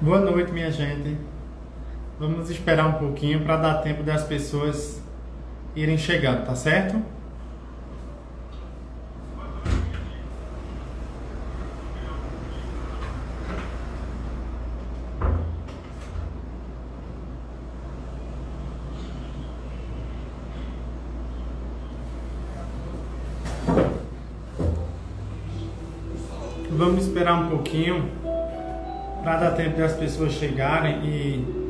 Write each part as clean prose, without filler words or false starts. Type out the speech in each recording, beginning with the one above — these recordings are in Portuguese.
Boa noite, minha gente. Vamos esperar um pouquinho para dar tempo das pessoas irem chegando, tá certo? Vamos esperar um pouquinho para dar tempo das pessoas chegarem e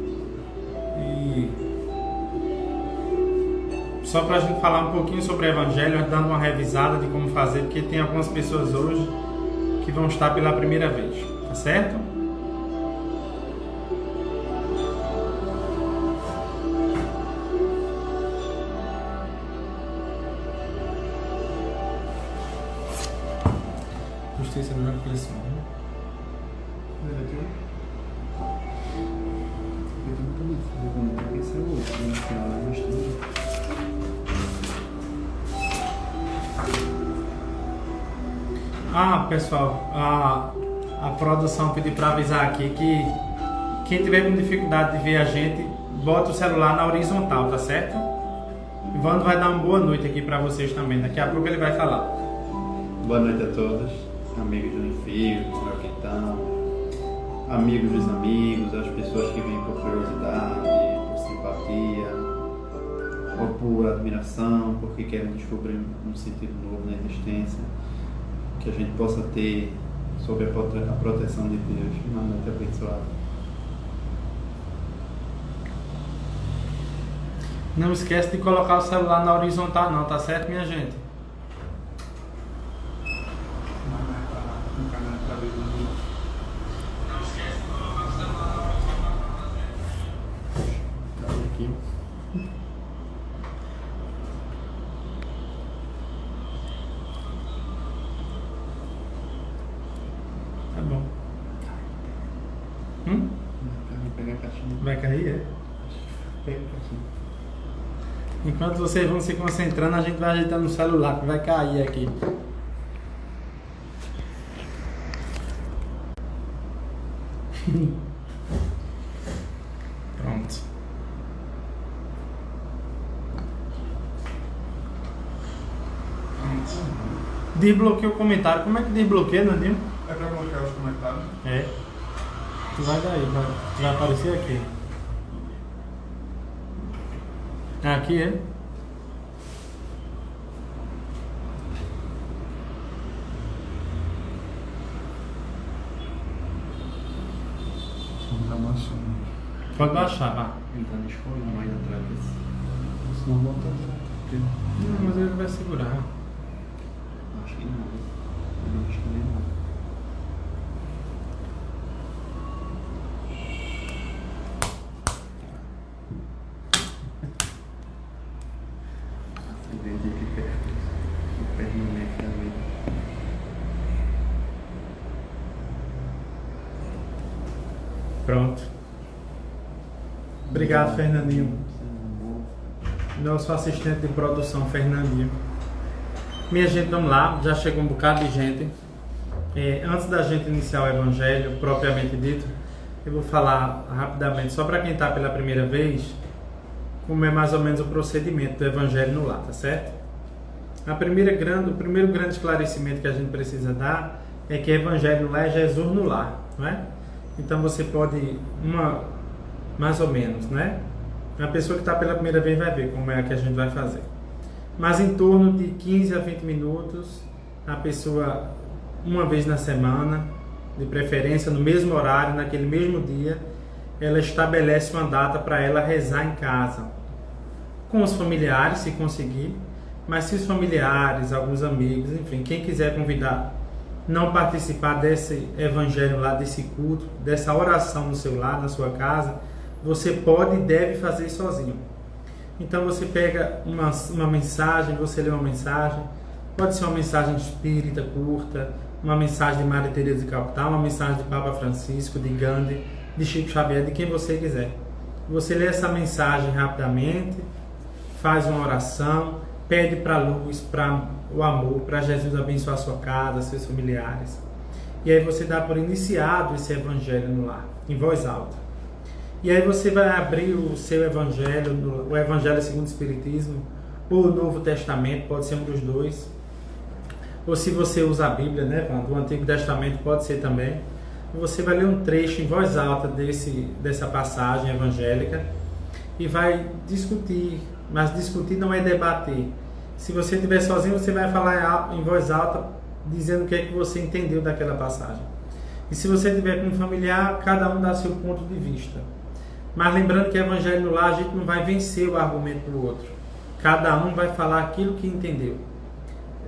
só para a gente falar um pouquinho sobre o Evangelho, dando uma revisada de como fazer, porque tem algumas pessoas hoje que vão estar pela primeira vez, tá certo? Justiça da aflição. Pessoal, a produção pediu para avisar aqui que quem tiver com dificuldade de ver a gente, bota o celular na horizontal, tá certo? O Vando vai dar uma boa noite aqui para vocês também, daqui a pouco ele vai falar. Boa noite a todos, amigos do Enfio, do Arquitão, amigos dos amigos, as pessoas que vêm por curiosidade, por simpatia, ou por admiração, porque querem descobrir um sentido novo na existência, que a gente possa ter sob a proteção de Deus. Uma noite abençoada. Não esquece de colocar o celular na horizontal não, tá certo, minha gente? Vai cair, é? Pega a caixinha. Enquanto vocês vão se concentrando, a gente vai ajeitando o celular, que vai cair aqui. Pronto. Desbloqueia o comentário. Como é que desbloqueia, Nandinho? É pra bloquear os comentários? É. Vai daí, vai aparecer aqui. Aqui é? Vamos dar uma ação. Pode baixar, vá. Ele tá no escuro, mais atrás desse. Senão volta. Não, mas ele vai segurar. Acho que não. Eu acho que nem não. Pronto. Obrigado, Fernandinho. Nosso assistente de produção, Fernandinho. Minha gente, vamos lá. Já chegou um bocado de gente. Antes da gente iniciar o Evangelho, propriamente dito, eu vou falar rapidamente, só para quem está pela primeira vez, como é mais ou menos o procedimento do Evangelho no lar, tá certo? O primeiro grande esclarecimento que a gente precisa dar é que Evangelho no lar é Jesus no lar, não é? Então você pode, mais ou menos, né? A pessoa que está pela primeira vez vai ver como é que a gente vai fazer. Mas em torno de 15 a 20 minutos, a pessoa, uma vez na semana, de preferência no mesmo horário, naquele mesmo dia, ela estabelece uma data para ela rezar em casa. Com os familiares, se conseguir, mas se os familiares, alguns amigos, enfim, quem quiser convidar, não participar desse evangelho lá, desse culto, dessa oração no seu lar, na sua casa, você pode e deve fazer sozinho. Então você pega uma mensagem, você lê uma mensagem, pode ser uma mensagem espírita curta, uma mensagem de Maria Teresa de Calcutá, uma mensagem de Papa Francisco, de Gandhi, de Chico Xavier, de quem você quiser. Você lê essa mensagem rapidamente, faz uma oração, pede para a luz, para o amor, para Jesus abençoar a sua casa, seus familiares. E aí você dá por iniciado esse evangelho no lar, em voz alta. E aí você vai abrir o seu evangelho, o Evangelho segundo o Espiritismo, ou o Novo Testamento, pode ser um dos dois. Ou se você usa a Bíblia, né, do Antigo Testamento, pode ser também. Você vai ler um trecho em voz alta dessa passagem evangélica e vai discutir, mas discutir não é debater. Se você estiver sozinho, você vai falar em voz alta, dizendo o que é que você entendeu daquela passagem. E se você estiver com um familiar, cada um dá seu ponto de vista. Mas lembrando que evangelho no lar, a gente não vai vencer o argumento do outro. Cada um vai falar aquilo que entendeu.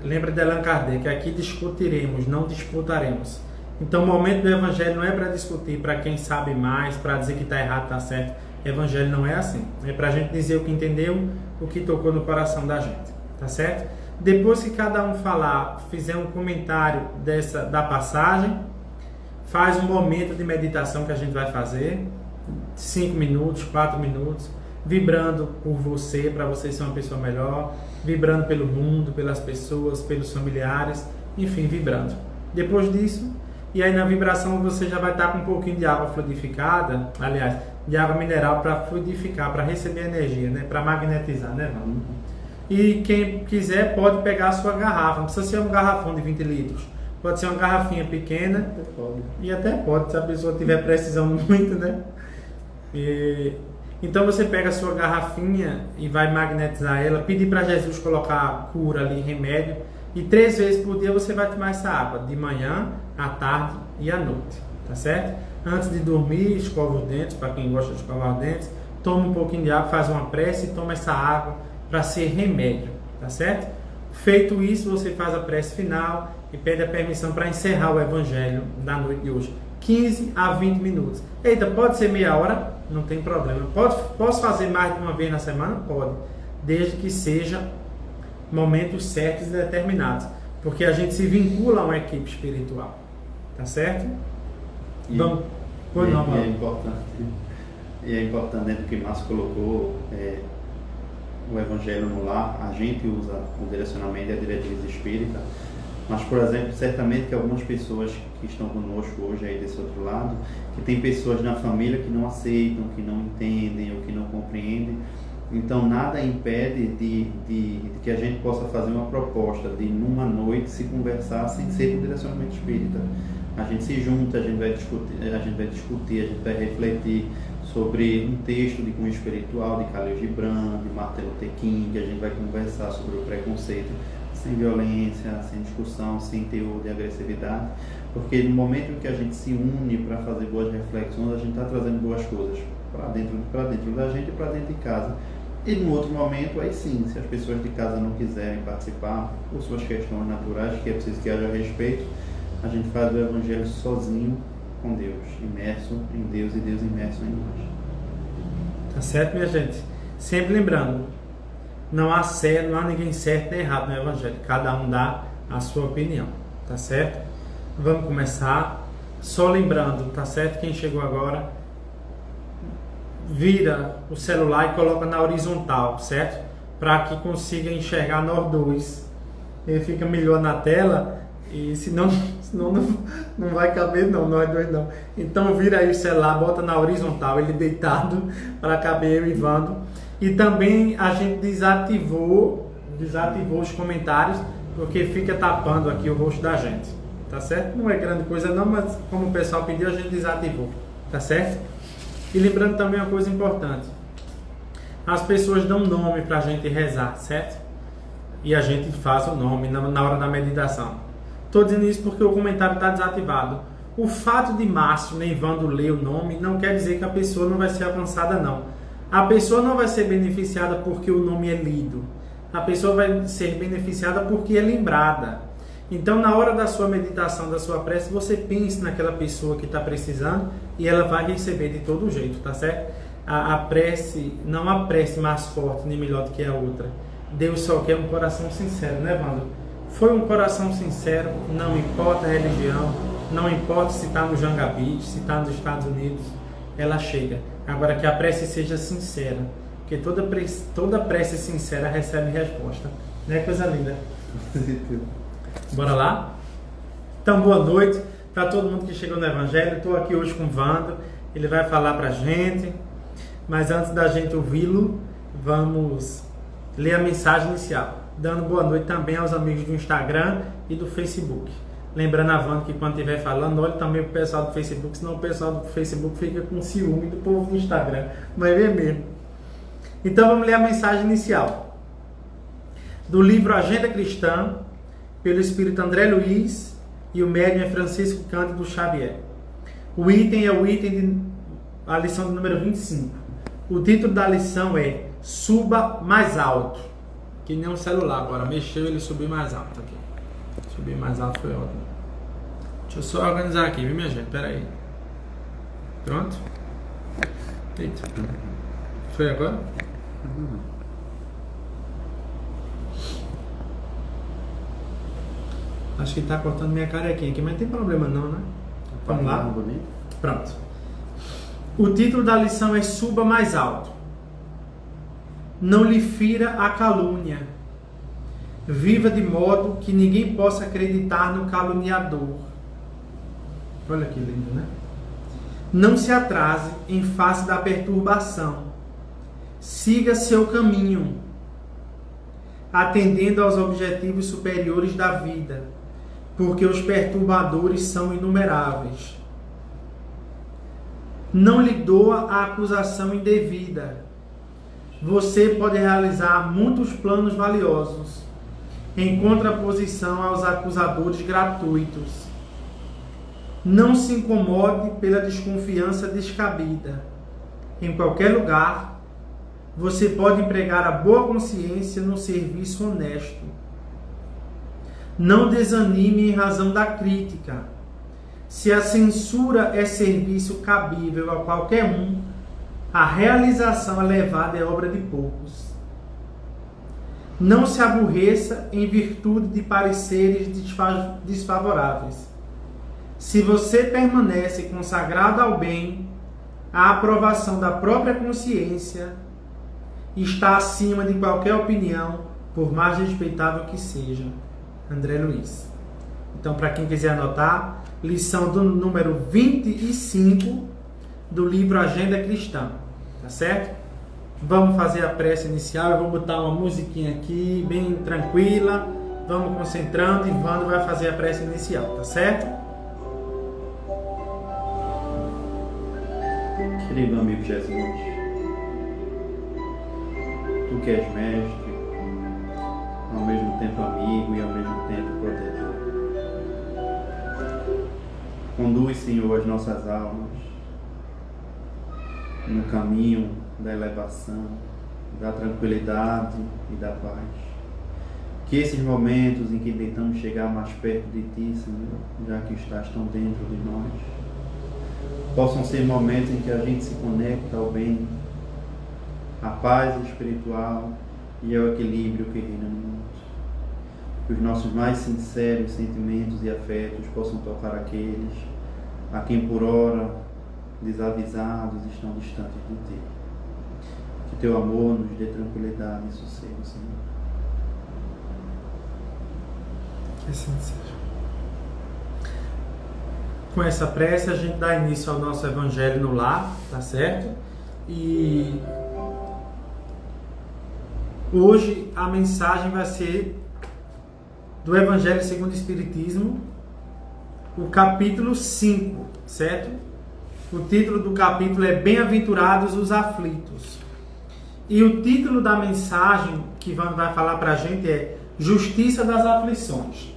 Lembra de Allan Kardec, aqui discutiremos, não disputaremos. Então o momento do evangelho não é para discutir, para quem sabe mais, para dizer que está errado, está certo. Evangelho não é assim. É para a gente dizer o que entendeu, o que tocou no coração da gente. Tá certo? Depois que cada um falar, fizer um comentário da passagem, faz um momento de meditação que a gente vai fazer, 5 minutos, 4 minutos, vibrando por você, para você ser uma pessoa melhor, vibrando pelo mundo, pelas pessoas, pelos familiares, enfim, vibrando. Depois disso, e aí na vibração você já vai estar com um pouquinho de água fluidificada, aliás, de água mineral para fluidificar, para receber energia, né? Para magnetizar, né, Vamos? E quem quiser pode pegar a sua garrafa, não precisa ser um garrafão de 20 litros, pode ser uma garrafinha pequena, e até pode, se a pessoa tiver precisando muito, né? Então você pega a sua garrafinha e vai magnetizar ela, pedir para Jesus colocar cura ali, remédio, e 3 vezes por dia você vai tomar essa água, de manhã, à tarde e à noite, tá certo? Antes de dormir, escova os dentes, para quem gosta de escovar os dentes, toma um pouquinho de água, faz uma prece e toma essa água para ser remédio, tá certo? Feito isso, você faz a prece final e pede a permissão para encerrar o evangelho da noite de hoje. 15 a 20 minutos. Eita, pode ser meia hora? Não tem problema. Posso fazer mais de uma vez na semana? Pode. Desde que seja momentos certos e determinados. Porque a gente se vincula a uma equipe espiritual. Tá certo? Vamos. E é importante, né, porque Márcio colocou o Evangelho no lar, a gente usa o direcionamento e a diretriz espírita, mas, por exemplo, certamente que algumas pessoas que estão conosco hoje aí desse outro lado, que tem pessoas na família que não aceitam, que não entendem ou que não compreendem, então nada impede de que a gente possa fazer uma proposta de numa noite se conversar sem ser com direcionamento espírita. A gente se junta, a gente vai discutir, a gente vai refletir sobre um texto de cunho espiritual de Khalil Gibran, de Martin Luther King, a gente vai conversar sobre o preconceito sem violência, sem discussão, sem teor de agressividade, porque no momento em que a gente se une para fazer boas reflexões, a gente está trazendo boas coisas para dentro da gente e para dentro de casa. E no outro momento, aí sim, se as pessoas de casa não quiserem participar por suas questões naturais, que é preciso que haja respeito, a gente faz o evangelho sozinho com Deus, imerso em Deus e Deus imerso em nós. Tá certo, minha gente? Sempre lembrando, não há ninguém certo nem errado no evangelho, cada um dá a sua opinião, tá certo? Vamos começar, só lembrando, tá certo? Quem chegou agora, vira o celular e coloca na horizontal, certo? Para que consiga enxergar nós dois, ele fica melhor na tela, e senão não vai caber não, nós dois não. Então vira aí o celular, bota na horizontal, ele deitado, para caber eu e Vando. E também a gente desativou os comentários, porque fica tapando aqui o rosto da gente, tá certo? Não é grande coisa não, mas como o pessoal pediu, a gente desativou, tá certo? E lembrando também uma coisa importante, as pessoas dão nome pra gente rezar, certo? E a gente faz o nome na hora da meditação. Estou dizendo isso porque o comentário está desativado. O fato de Márcio nem Vando ler o nome não quer dizer que a pessoa não vai ser alcançada, não. A pessoa não vai ser beneficiada porque o nome é lido. A pessoa vai ser beneficiada porque é lembrada. Então, na hora da sua meditação, da sua prece, você pense naquela pessoa que está precisando e ela vai receber de todo jeito, tá certo? A prece, não há prece mais forte nem melhor do que a outra. Deus só quer um coração sincero, né, Vando? Foi um coração sincero, não importa a religião, não importa se está no Jangabite, se está nos Estados Unidos, ela chega. Agora que a prece seja sincera, porque toda prece sincera recebe resposta. Não é coisa linda? Bora lá? Então, boa noite. para todo mundo que chegou no Evangelho. Estou aqui hoje com o Vando, ele vai falar para a gente, mas antes da gente ouvi-lo, vamos ler a mensagem inicial, dando boa noite também aos amigos do Instagram e do Facebook. Lembrando a Vando que quando estiver falando, olhe também para o pessoal do Facebook, senão o pessoal do Facebook fica com ciúme do povo do Instagram, mas é mesmo. Então vamos ler a mensagem inicial do livro Agenda Cristã, pelo Espírito André Luiz, e o médium é Francisco Cândido Xavier. O item é o item a lição número 25. O título da lição é Suba Mais Alto. Que nem um celular agora, mexeu, ele subiu mais alto aqui. Subir mais alto foi ótimo. Deixa eu só organizar aqui, viu, minha gente? Pera aí. Pronto? Eita. Foi agora? Acho que tá cortando minha carequinha aqui, mas não tem problema não, né? Vamos lá? Pronto. O título da lição é Suba Mais Alto. Não lhe fira a calúnia. Viva de modo que ninguém possa acreditar no caluniador. Olha que lindo, né? Não se atrase em face da perturbação. Siga seu caminho, atendendo aos objetivos superiores da vida, porque os perturbadores são inumeráveis. Não lhe doa a acusação indevida. Você pode realizar muitos planos valiosos, em contraposição aos acusadores gratuitos. Não se incomode pela desconfiança descabida. Em qualquer lugar, você pode empregar a boa consciência no serviço honesto. Não desanime em razão da crítica. Se a censura é serviço cabível a qualquer um, a realização elevada é obra de poucos. Não se aborreça em virtude de pareceres desfavoráveis. Se você permanece consagrado ao bem, a aprovação da própria consciência está acima de qualquer opinião, por mais respeitável que seja. André Luiz. Então, para quem quiser anotar, lição do número 25 do livro Agenda Cristã. Tá certo? Vamos fazer a prece inicial. Eu vou botar uma musiquinha aqui, bem tranquila. Vamos concentrando e Vando vai fazer a prece inicial. Tá certo? Querido amigo Jesus, Tu que és mestre, ao mesmo tempo amigo e ao mesmo tempo protetor. Conduz, Senhor, as nossas almas no caminho da elevação, da tranquilidade e da paz. Que esses momentos em que tentamos chegar mais perto de Ti, Senhor, já que estás tão dentro de nós, possam ser momentos em que a gente se conecta ao bem, à paz espiritual e ao equilíbrio que reina no mundo. Que os nossos mais sinceros sentimentos e afetos possam tocar aqueles a quem por ora desavisados estão distantes de Ti. Que Teu amor nos dê tranquilidade e sossego, Senhor. Que assim seja. Com essa prece a gente dá início ao nosso Evangelho no Lar, tá certo? E hoje a mensagem vai ser do Evangelho segundo o Espiritismo, o capítulo 5, certo? O título do capítulo é Bem-aventurados os aflitos. E o título da mensagem que Vando vai falar para a gente é Justiça das Aflições.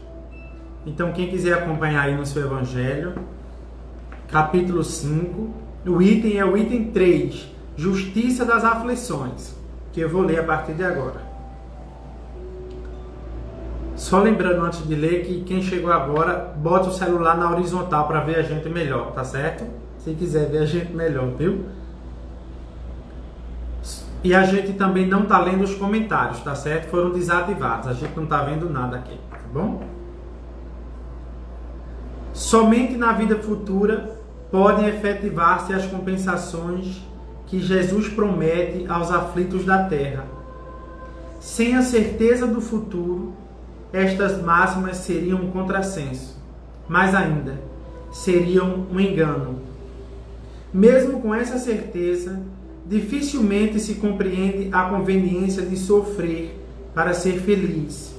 Então, quem quiser acompanhar aí no seu Evangelho, capítulo 5, o item é o item 3, Justiça das Aflições, que eu vou ler a partir de agora. Só lembrando antes de ler que quem chegou agora, bota o celular na horizontal para ver a gente melhor, tá certo? Se quiser ver a gente melhor, viu? E a gente também não tá lendo os comentários, tá certo? Foram desativados, a gente não tá vendo nada aqui, tá bom? Somente na vida futura podem efetivar-se as compensações que Jesus promete aos aflitos da terra. Sem a certeza do futuro, estas máximas seriam um contrassenso. Mais ainda, seriam um engano. Mesmo com essa certeza, dificilmente se compreende a conveniência de sofrer para ser feliz.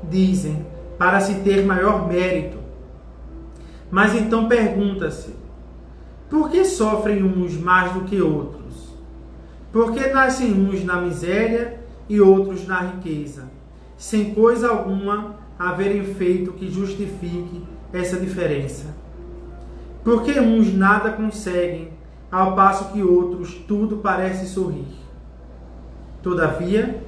Dizem, para se ter maior mérito. Mas então pergunta-se, por que sofrem uns mais do que outros? Por que nascem uns na miséria e outros na riqueza, sem coisa alguma haverem feito que justifique essa diferença? Por que uns nada conseguem, ao passo que outros tudo parece sorrir? Todavia,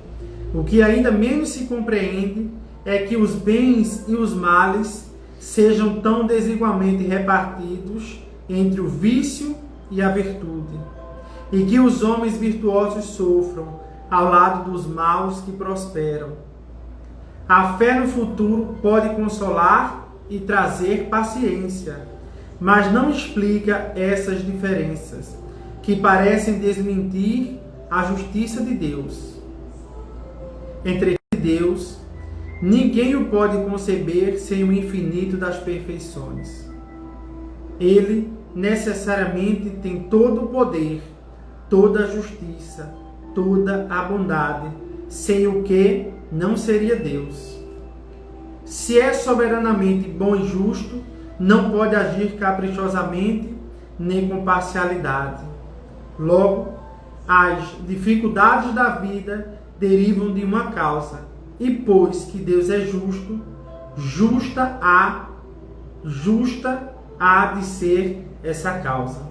o que ainda menos se compreende é que os bens e os males sejam tão desigualmente repartidos entre o vício e a virtude, e que os homens virtuosos sofram ao lado dos maus que prosperam. A fé no futuro pode consolar e trazer paciência, mas não explica essas diferenças, que parecem desmentir a justiça de Deus. Entre Deus, ninguém o pode conceber sem o infinito das perfeições. Ele necessariamente tem todo o poder, toda a justiça, toda a bondade, sem o que não seria Deus. Se é soberanamente bom e justo, não pode agir caprichosamente nem com parcialidade. Logo, as dificuldades da vida derivam de uma causa, e pois que Deus é justo, justa há de ser essa causa.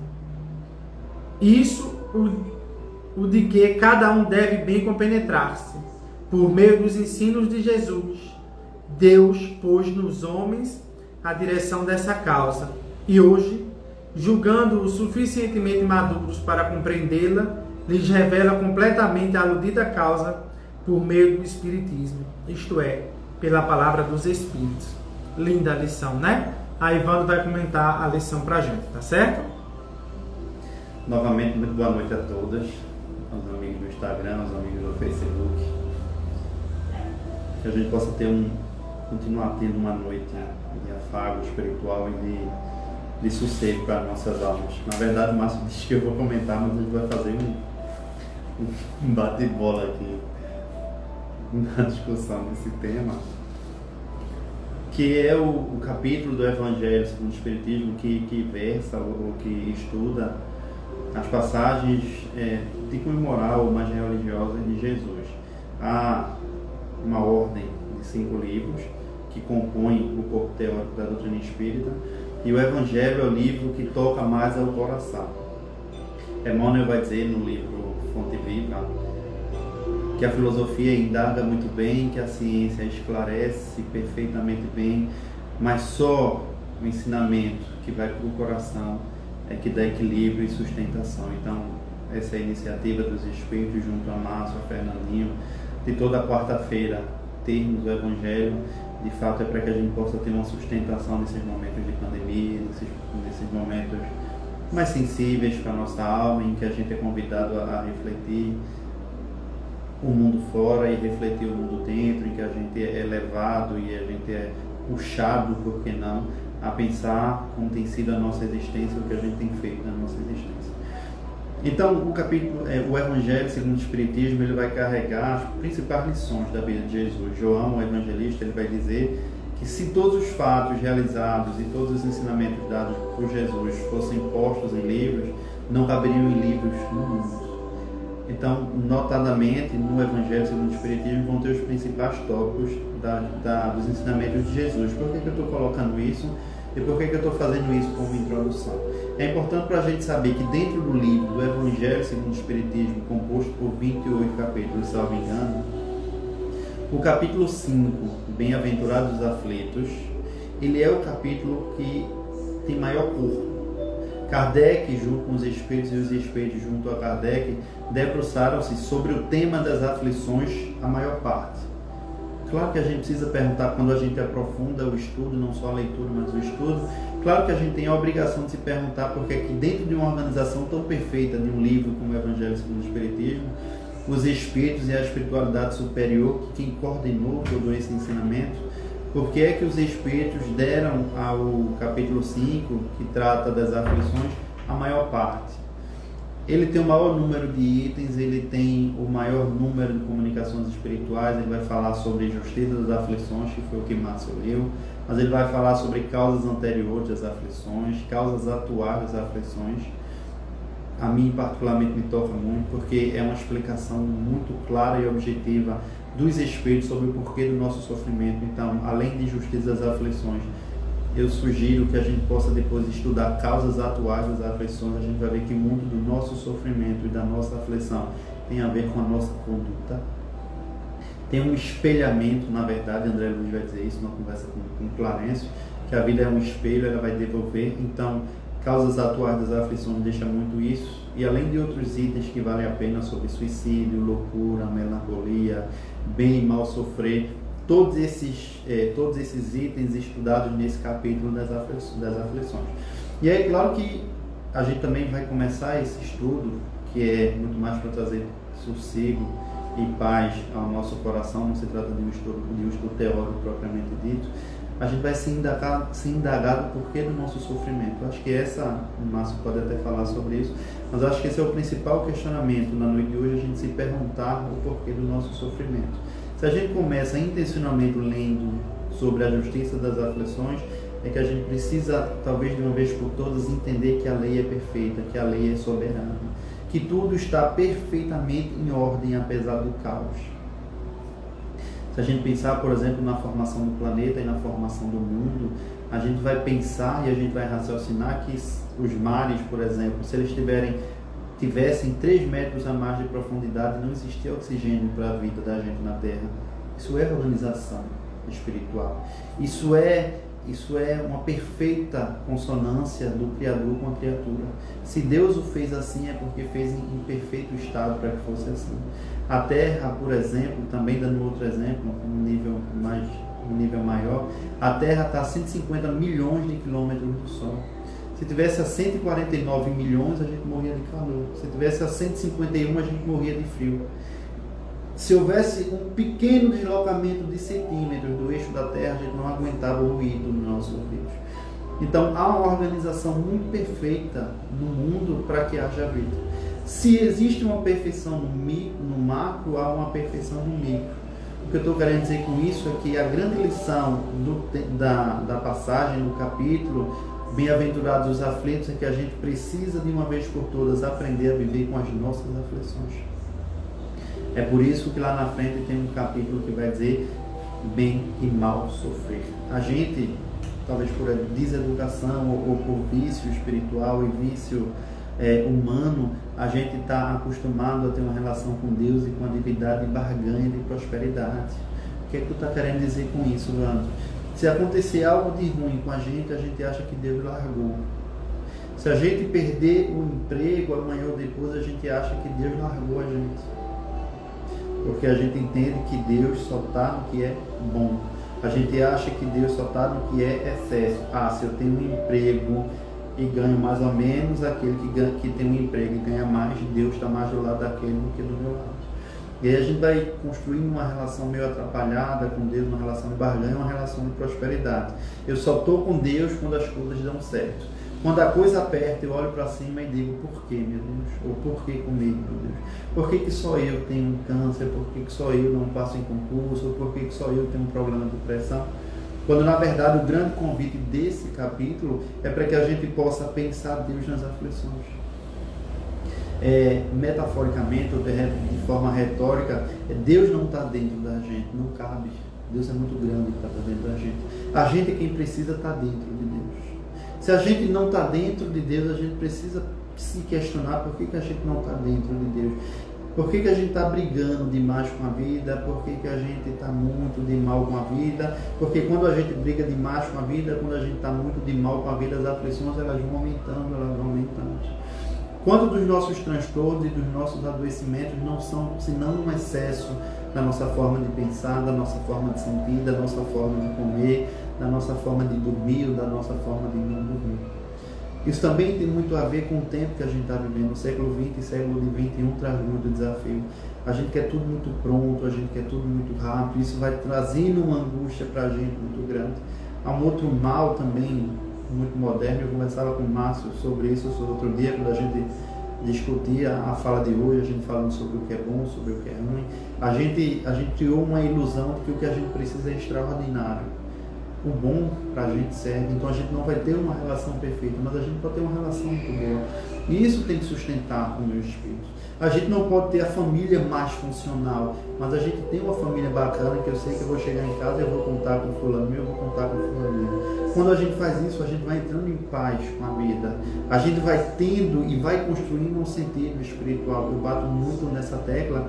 Isso o de que cada um deve bem compenetrar-se. Por meio dos ensinos de Jesus, Deus pôs nos homens a direção dessa causa, e hoje, julgando-os suficientemente maduros para compreendê-la, lhes revela completamente a aludida causa por meio do Espiritismo, isto é, pela palavra dos Espíritos. Linda lição, né? A Ivandro vai comentar a lição pra gente, tá certo? Novamente, muito boa noite a todas, aos amigos do Instagram, aos amigos do Facebook. Que a gente possa continuar tendo uma noite de afago espiritual e de sossego para nossas almas. Na verdade, o Márcio disse que eu vou comentar, mas a gente vai fazer um bate-bola aqui na discussão desse tema, que é o capítulo do Evangelho segundo o Espiritismo que versa ou que estuda as passagens de moral ou magia religiosa de Jesus. Há uma ordem de 5 livros que compõem o corpo teórico da doutrina espírita, e o Evangelho é o livro que toca mais ao coração. Emmanuel vai dizer no livro Fonte Viva que a filosofia indaga muito bem, que a ciência esclarece perfeitamente bem, mas só o ensinamento que vai para o coração é que dá equilíbrio e sustentação. Então, essa é a iniciativa dos Espíritos, junto a Márcio, a Fernandinho, de toda quarta-feira termos o Evangelho. De fato, é para que a gente possa ter uma sustentação nesses momentos de pandemia, nesses momentos mais sensíveis para a nossa alma, em que a gente é convidado a refletir o mundo fora e refletir o mundo dentro, em que a gente é levado e a gente é puxado, por que não, a pensar como tem sido a nossa existência, o que a gente tem feito na nossa existência. Então, o capítulo, o Evangelho segundo o Espiritismo, ele vai carregar as principais lições da vida de Jesus. João, o evangelista, ele vai dizer que se todos os fatos realizados e todos os ensinamentos dados por Jesus fossem postos em livros, não caberiam em livros no mundo. Então, notadamente, no Evangelho segundo o Espiritismo vão ter os principais tópicos dos ensinamentos de Jesus. Por que eu estou colocando isso? E por que eu estou fazendo isso como introdução? É importante para a gente saber que dentro do livro do Evangelho segundo o Espiritismo, composto por 28 capítulos, salvo engano, o capítulo 5, Bem-aventurados os aflitos, ele é o capítulo que tem maior corpo. Kardec, junto com os Espíritos, e os Espíritos junto a Kardec, debruçaram-se sobre o tema das aflições a maior parte. Claro que a gente precisa perguntar, quando a gente aprofunda o estudo, não só a leitura, mas o estudo, claro que a gente tem a obrigação de se perguntar porque que dentro de uma organização tão perfeita de um livro como o Evangelho segundo o Espiritismo, os Espíritos e a espiritualidade superior, que quem coordenou todo esse ensinamento, Por que é que os Espíritos deram ao capítulo 5, que trata das aflições, a maior parte? Ele tem o maior número de itens, ele tem o maior número de comunicações espirituais, ele vai falar sobre justiça das aflições, que foi o que Márcio leu, mas ele vai falar sobre causas anteriores das aflições, causas atuais das aflições. A mim particularmente me toca muito, porque é uma explicação muito clara e objetiva dos Espíritos sobre o porquê do nosso sofrimento. Então, além de justiça das aflições, eu sugiro que a gente possa depois estudar causas atuais das aflições. A gente vai ver que muito do nosso sofrimento e da nossa aflição tem a ver com a nossa conduta. Tem um espelhamento, na verdade, André Luiz vai dizer isso numa conversa com Clarencio, que a vida é um espelho, ela vai devolver. Então, causas atuais das aflições deixa muito isso. E além de outros itens que valem a pena sobre suicídio, loucura, melancolia, bem e mal sofrer, todos esses itens estudados nesse capítulo das aflições. E aí, claro que a gente também vai começar esse estudo, que é muito mais para trazer sossego e paz ao nosso coração, não se trata de um estudo teórico propriamente dito. A gente vai se indagar do porquê do nosso sofrimento. Eu acho que o Márcio pode até falar sobre isso, mas eu acho que esse é o principal questionamento na noite de hoje, a gente se perguntar o porquê do nosso sofrimento. Se a gente começa intencionalmente lendo sobre a justiça das aflições, é que a gente precisa, talvez de uma vez por todas, entender que a lei é perfeita, que a lei é soberana, que tudo está perfeitamente em ordem, apesar do caos. Se a gente pensar, por exemplo, na formação do planeta e na formação do mundo, a gente vai pensar e a gente vai raciocinar que os mares, por exemplo, se eles tivessem 3 metros a mais de profundidade, não existia oxigênio para a vida da gente na Terra. Isso é organização espiritual. Isso é uma perfeita consonância do Criador com a criatura. Se Deus o fez assim, é porque fez em perfeito estado para que fosse assim. A Terra, por exemplo, também dando outro exemplo, um nível maior, a Terra está a 150 milhões de quilômetros do Sol. Se tivesse a 149 milhões, a gente morria de calor. Se tivesse a 151, a gente morria de frio. Se houvesse um pequeno deslocamento de centímetros do eixo da Terra, a gente não aguentava o ruído nos nossos ouvidos. Então, há uma organização muito perfeita no mundo para que haja vida. Se existe uma perfeição no macro, há uma perfeição no micro. O que eu estou querendo dizer com isso é que a grande lição da passagem, do capítulo, bem-aventurados os aflitos, é que a gente precisa de uma vez por todas aprender a viver com as nossas aflições. É por isso que lá na frente tem um capítulo que vai dizer bem e mal sofrer. A gente, talvez por deseducação ou por vício espiritual e vício humano, a gente está acostumado a ter uma relação com Deus e com a divindade de barganha de prosperidade. O que é que tu está querendo dizer com isso, Leandro? Se acontecer algo de ruim com a gente acha que Deus largou. Se a gente perder o emprego amanhã ou depois, a gente acha que Deus largou a gente. Porque a gente entende que Deus só está no que é bom. A gente acha que Deus só está no que é excesso. Se eu tenho um emprego e ganho mais ou menos, aquele que tem um emprego e ganha mais, Deus está mais do lado daquele do que do meu lado. E aí a gente vai construindo uma relação meio atrapalhada com Deus, uma relação de barganha, uma relação de prosperidade. Eu só estou com Deus quando as coisas dão certo. Quando a coisa aperta, eu olho para cima e digo, por que, meu Deus? Ou por que comigo, meu Deus? Por que só eu tenho um câncer? Por que só eu não passo em concurso? Ou por que só eu tenho um problema de depressão? Quando, na verdade, o grande convite desse capítulo é para que a gente possa pensar Deus nas aflições. Metaforicamente, ou de forma retórica, Deus não está dentro da gente, não cabe. Deus é muito grande para estar dentro da gente. A gente é quem precisa estar dentro de Deus. Se a gente não está dentro de Deus, a gente precisa se questionar por que a gente não está dentro de Deus. Por que a gente está brigando demais com a vida? Por que a gente está muito de mal com a vida? Porque quando a gente briga demais com a vida, quando a gente está muito de mal com a vida, as aflições elas vão aumentando. Quanto dos nossos transtornos e dos nossos adoecimentos não são senão um excesso da nossa forma de pensar, da nossa forma de sentir, da nossa forma de comer, da nossa forma de dormir ou da nossa forma de não dormir. Isso também tem muito a ver com o tempo que a gente está vivendo. O século XX e século XXI traz muito desafio. A gente quer tudo muito pronto, a gente quer tudo muito rápido, isso vai trazendo uma angústia para a gente muito grande. Há um outro mal também, muito moderno, eu conversava com o Márcio sobre isso outro dia, quando a gente discutia a fala de hoje, a gente falando sobre o que é bom, sobre o que é ruim. A gente criou uma ilusão de que o que a gente precisa é extraordinário. O bom para a gente serve, então a gente não vai ter uma relação perfeita, mas a gente pode ter uma relação muito boa. E isso tem que sustentar o meu espírito. A gente não pode ter a família mais funcional, mas a gente tem uma família bacana que eu sei que eu vou chegar em casa e eu vou contar com fulano meu, eu vou contar com fulano meu. Quando a gente faz isso, a gente vai entrando em paz com a vida. A gente vai tendo e vai construindo um sentido espiritual. Eu bato muito nessa tecla,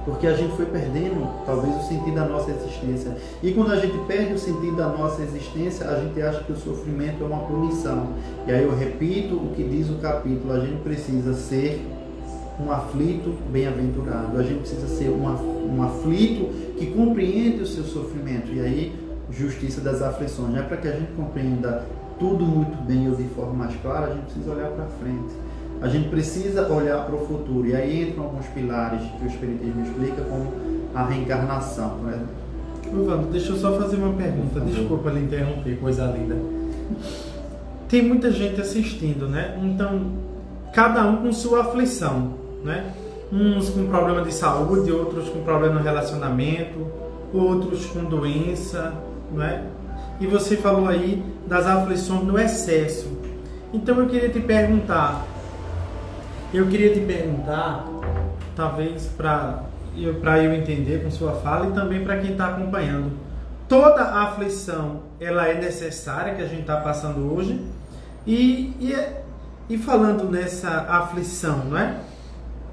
porque a gente foi perdendo talvez o sentido da nossa existência. E quando a gente perde o sentido da nossa existência, a gente acha que o sofrimento é uma punição. E aí eu repito o que diz o capítulo: a gente precisa ser um aflito bem-aventurado. A gente precisa ser um aflito que compreende o seu sofrimento. E aí, justiça das aflições. Não é para que a gente compreenda tudo muito bem ou de forma mais clara, a gente precisa olhar para frente. A gente precisa olhar para o futuro. E aí entram alguns pilares que o Espiritismo explica, como a reencarnação. Né? Evandro, deixa eu só fazer uma pergunta. Desculpa lhe interromper, coisa linda. Tem muita gente assistindo, né? Então, cada um com sua aflição, né? Uns com problema de saúde, outros com problema no relacionamento, outros com doença, né? E você falou aí das aflições no excesso. Então eu queria te perguntar, talvez para eu entender com sua fala e também para quem está acompanhando, toda aflição ela é necessária que a gente está passando hoje e falando nessa aflição, não é?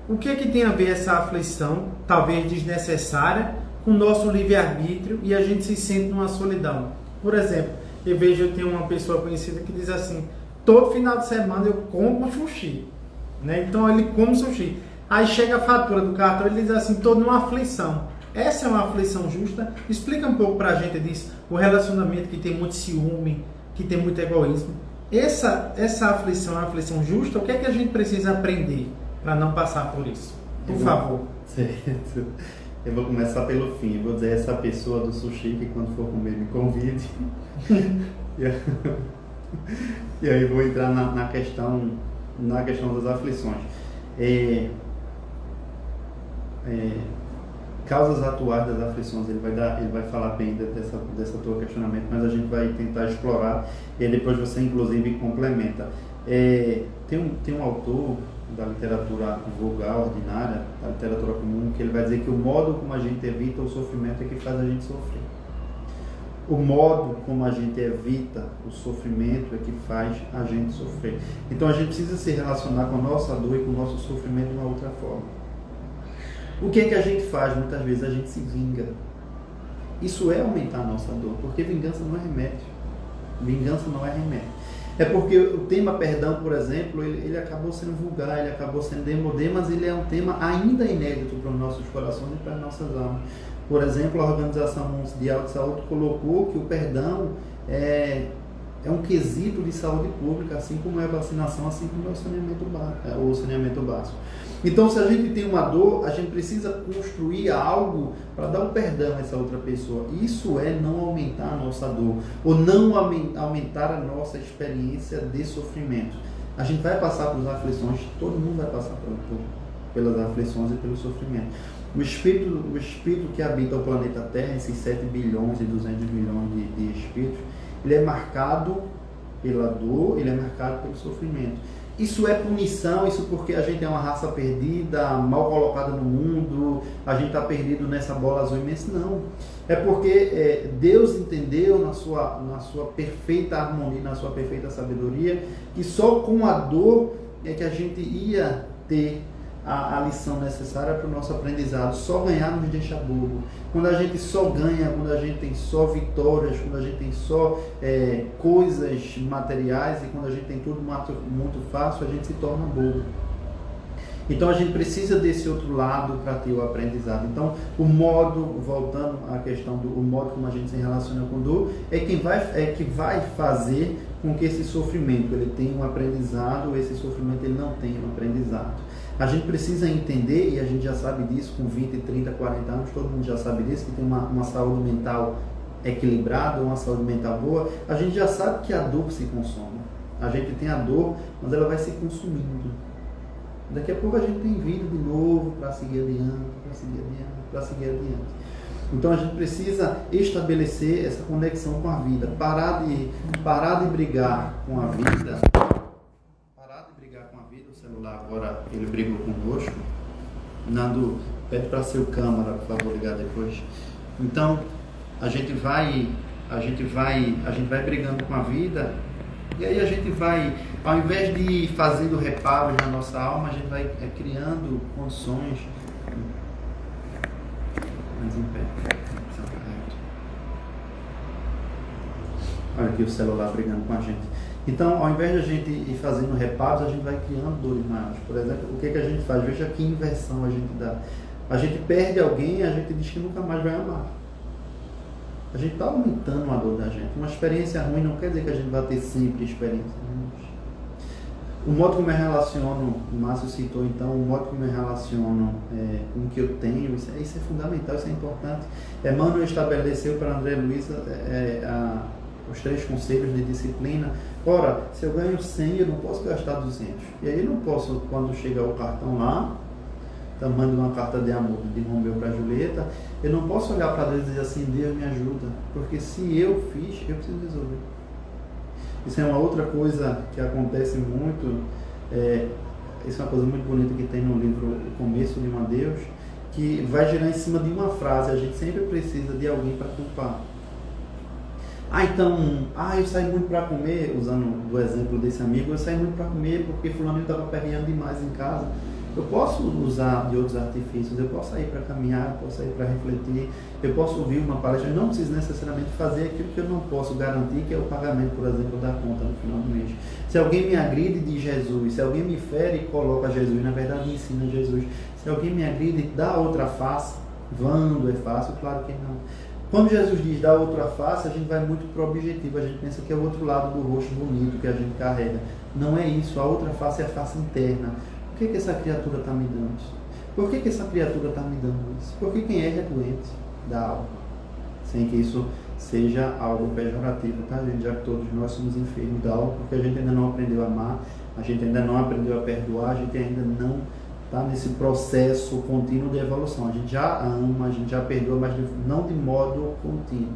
O que é que tem a ver essa aflição, talvez desnecessária, com o nosso livre-arbítrio e a gente se sente numa solidão? Por exemplo, eu tenho uma pessoa conhecida que diz assim: todo final de semana eu como sushi, né? Então ele come sushi. Aí chega a fatura do cartão e ele diz assim: estou numa aflição. Essa é uma aflição justa? Explica um pouco para a gente disso, o relacionamento que tem muito ciúme, que tem muito egoísmo. Essa aflição é uma aflição justa? O que é que a gente precisa aprender para não passar por isso? Por favor. Certo. Eu vou começar pelo fim. Eu vou dizer: essa pessoa do sushi que quando for comer me convide. E aí vou entrar na questão das aflições. Causas atuais das aflições, ele vai falar bem dessa tua questionamento, mas a gente vai tentar explorar e depois você inclusive complementa. Tem um autor da literatura vulgar, ordinária, da literatura comum, que ele vai dizer que o modo como a gente evita o sofrimento é que faz a gente sofrer. O modo como a gente evita o sofrimento é que faz a gente sofrer. Então a gente precisa se relacionar com a nossa dor e com o nosso sofrimento de uma outra forma. O que é que a gente faz? Muitas vezes a gente se vinga. Isso é aumentar a nossa dor, porque vingança não é remédio. Vingança não é remédio. É porque o tema perdão, por exemplo, ele acabou sendo vulgar, ele acabou sendo demodé, mas ele é um tema ainda inédito para os nossos corações e para as nossas almas. Por exemplo, a Organização Mundial de Saúde colocou que o perdão é um quesito de saúde pública, assim como é a vacinação, assim como é o saneamento básico. Então, se a gente tem uma dor, a gente precisa construir algo para dar um perdão a essa outra pessoa. Isso é não aumentar a nossa dor, ou não aumentar a nossa experiência de sofrimento. A gente vai passar pelas aflições, todo mundo vai passar pelas aflições e pelo sofrimento. O espírito que habita o planeta Terra, esses 7 bilhões e 200 milhões de espíritos, ele é marcado pela dor, ele é marcado pelo sofrimento. Isso é punição, isso porque a gente é uma raça perdida, mal colocada no mundo, a gente está perdido nessa bola azul imensa? Não. É porque Deus entendeu na sua perfeita harmonia, na sua perfeita sabedoria, que só com a dor é que a gente ia ter a lição necessária para o nosso aprendizado. Só ganhar nos deixa bobo. Quando a gente só ganha, quando a gente tem só vitórias, quando a gente tem só coisas materiais e quando a gente tem tudo muito fácil, a gente se torna bobo. Então a gente precisa desse outro lado para ter o aprendizado. Então o modo, voltando à questão do modo como a gente se relaciona com o dor, é que vai fazer com que esse sofrimento ele tenha um aprendizado, ou esse sofrimento ele não tenha um aprendizado. A gente precisa entender, e a gente já sabe disso com 20, 30, 40 anos, todo mundo já sabe disso, que tem uma saúde mental equilibrada, uma saúde mental boa. A gente já sabe que a dor se consome. A gente tem a dor, mas ela vai se consumindo. Daqui a pouco a gente tem vida de novo para seguir adiante, para seguir adiante, para seguir adiante. Então a gente precisa estabelecer essa conexão com a vida, parar de brigar com a vida. O celular agora ele brigou conosco. Nando, pede para ser o câmera, por favor, ligar depois. Então a gente vai brigando com a vida, e aí a gente vai, ao invés de ir fazendo reparos na nossa alma, a gente vai criando condições mais em pé. Olha aqui o celular brigando com a gente. Então, ao invés de a gente ir fazendo reparos, a gente vai criando dores maiores. Por exemplo, o que a gente faz? Veja que inversão a gente dá. A gente perde alguém e a gente diz que nunca mais vai amar. A gente está aumentando a dor da gente. Uma experiência ruim não quer dizer que a gente vai ter sempre experiências ruins. O modo como eu relaciono, o Márcio citou então, o modo como eu relaciono com o que eu tenho, isso é fundamental, isso é importante. Emmanuel estabeleceu para André Luiz os 3 conselhos de disciplina. Ora, se eu ganho 100, eu não posso gastar 200. E aí eu não posso, quando chegar o cartão lá, tamanho de uma carta de amor de Romeu para Julieta, eu não posso olhar para Deus e dizer assim, Deus me ajuda, porque se eu fiz, eu preciso resolver. Isso é uma outra coisa que acontece muito, isso é uma coisa muito bonita que tem no livro O Começo de um Adeus, que vai girar em cima de uma frase. A gente sempre precisa de alguém para culpar. Eu saí muito para comer, usando o exemplo desse amigo, eu saí muito para comer porque fulaninho estava perreando demais em casa. Eu posso usar de outros artifícios, eu posso sair para caminhar, eu posso sair para refletir, eu posso ouvir uma palestra, eu não preciso necessariamente fazer aquilo que eu não posso garantir, que é o pagamento, por exemplo, da conta no final do mês. Se alguém me agride, diz Jesus. Se alguém me fere, coloca Jesus. Na verdade, ensina Jesus. Se alguém me agride, dá outra face. Vando é fácil? Claro que não. Quando Jesus diz dá outra face, a gente vai muito para o objetivo, a gente pensa que é o outro lado do rosto bonito que a gente carrega. Não é isso, a outra face é a face interna. Por que essa criatura está me dando isso? Por que essa criatura está me dando isso? Porque quem é doente da alma. Sem que isso seja algo pejorativo, tá, gente? Já que todos nós somos enfermos da alma, porque a gente ainda não aprendeu a amar, a gente ainda não aprendeu a perdoar, a gente ainda não está nesse processo contínuo de evolução. A gente já ama, a gente já perdoa, mas não de modo contínuo.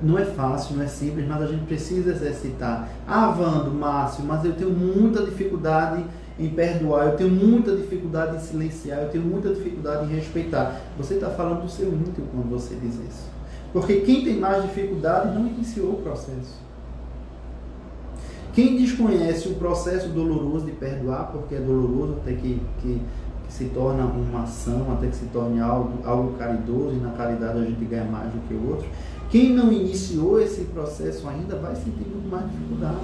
Não é fácil, não é simples, mas a gente precisa exercitar. Wando, Márcio, mas eu tenho muita dificuldade em perdoar, eu tenho muita dificuldade em silenciar, eu tenho muita dificuldade em respeitar. Você está falando do seu íntimo quando você diz isso. Porque quem tem mais dificuldade não iniciou o processo. Quem desconhece o processo doloroso de perdoar, porque é doloroso até que se torna uma ação, até que se torne algo caridoso, e na caridade a gente ganha mais do que o outro. Quem não iniciou esse processo ainda vai sentir muito mais dificuldade.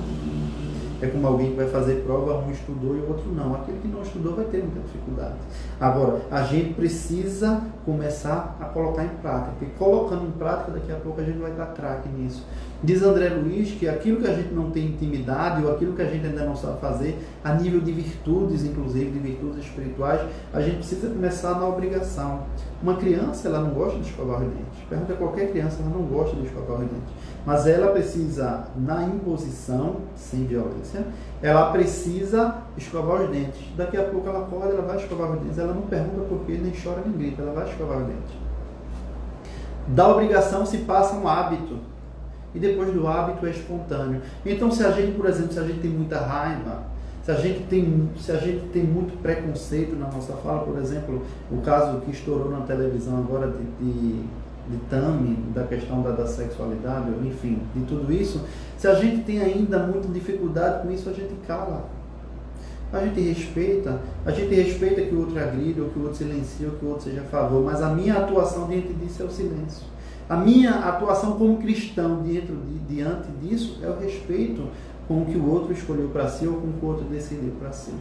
É como alguém que vai fazer prova, um estudou e o outro não. Aquele que não estudou vai ter muita dificuldade. Agora, a gente precisa começar a colocar em prática, porque colocando em prática, daqui a pouco a gente vai dar craque nisso. Diz André Luiz que aquilo que a gente não tem intimidade, ou aquilo que a gente ainda não sabe fazer, a nível de virtudes, inclusive de virtudes espirituais, a gente precisa começar na obrigação. Uma criança, ela não gosta de escovar os dentes. Pergunta a qualquer criança, ela não gosta de escovar os dentes. Mas ela precisa, na imposição, sem violência, ela precisa escovar os dentes. Daqui a pouco ela acorda, ela vai escovar os dentes. Ela não pergunta por quê, nem chora, nem grita, ela vai escovar os dentes. Da obrigação se passa um hábito. E depois do hábito é espontâneo. Então, se a gente, por exemplo, se a gente tem muita raiva, se a gente tem muito preconceito na nossa fala, por exemplo, o caso que estourou na televisão agora de Tami, da questão da sexualidade, enfim, de tudo isso, se a gente tem ainda muita dificuldade com isso, a gente cala. A gente respeita que o outro agride, ou que o outro silencie, ou que o outro seja a favor, mas a minha atuação diante disso é o silêncio. A minha atuação como cristão diante disso é o respeito com o que o outro escolheu para si ou com o que o outro decidiu para si.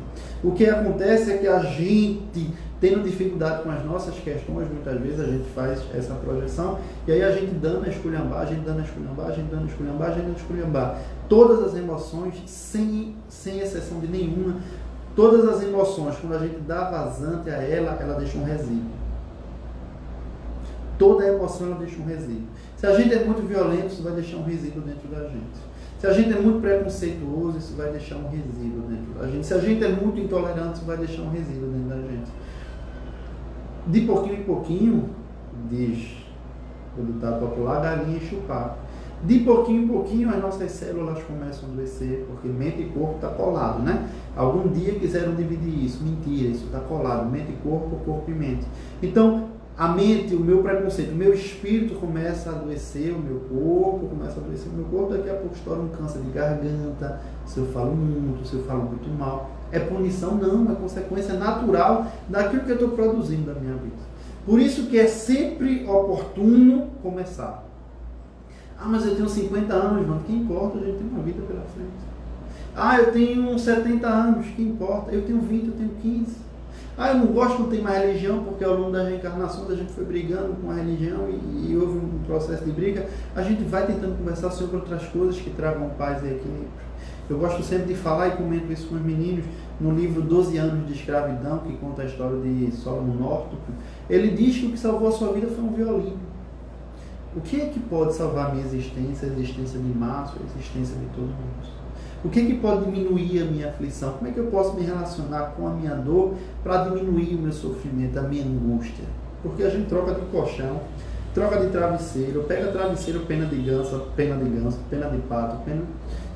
O que acontece é que a gente, tendo dificuldade com as nossas questões, muitas vezes a gente faz essa projeção e aí a gente dando a esculhambar, a gente dando a esculhambar, a gente dando a esculhambar, a gente dando a esculhambar. Todas as emoções, sem exceção de nenhuma, todas as emoções, quando a gente dá vazante a ela deixa um resíduo. Toda emoção ela deixa um resíduo. Se a gente é muito violento, isso vai deixar um resíduo dentro da gente. Se a gente é muito preconceituoso, isso vai deixar um resíduo dentro da gente. Se a gente é muito intolerante, isso vai deixar um resíduo dentro da gente. De pouquinho em pouquinho, diz o ditado popular, galinha enche o papo. De pouquinho em pouquinho, as nossas células começam a adoecer, porque mente e corpo está colado, né? Algum dia quiseram dividir isso. Mentira, isso está colado. Mente e corpo, corpo e mente. Então, a mente, o meu preconceito, o meu espírito começa a adoecer, o meu corpo começa a adoecer, o meu corpo daqui a pouco estoura um câncer de garganta, se eu falo muito, se eu falo muito mal. É punição? Não, é consequência natural daquilo que eu estou produzindo da minha vida. Por isso que é sempre oportuno começar. Ah, mas eu tenho 50 anos, mano, que importa? A gente tem uma vida pela frente. Ah, eu tenho 70 anos, que importa? Eu tenho 20, eu tenho 15. Ah, eu não gosto, não tem mais religião, porque ao longo da reencarnação a gente foi brigando com a religião e houve um processo de briga. A gente vai tentando conversar sobre outras coisas que tragam paz e equilíbrio. Eu gosto sempre de falar e comento isso com os meninos no livro 12 anos de escravidão, que conta a história de Solomon Northup. Ele diz que o que salvou a sua vida foi um violino. O que é que pode salvar a minha existência, a existência de Márcio, a existência de todo mundo? O que é que pode diminuir a minha aflição? Como é que eu posso me relacionar com a minha dor para diminuir o meu sofrimento, a minha angústia? Porque a gente troca de colchão, troca de travesseiro, pega travesseiro, pena de ganso, pena de pato,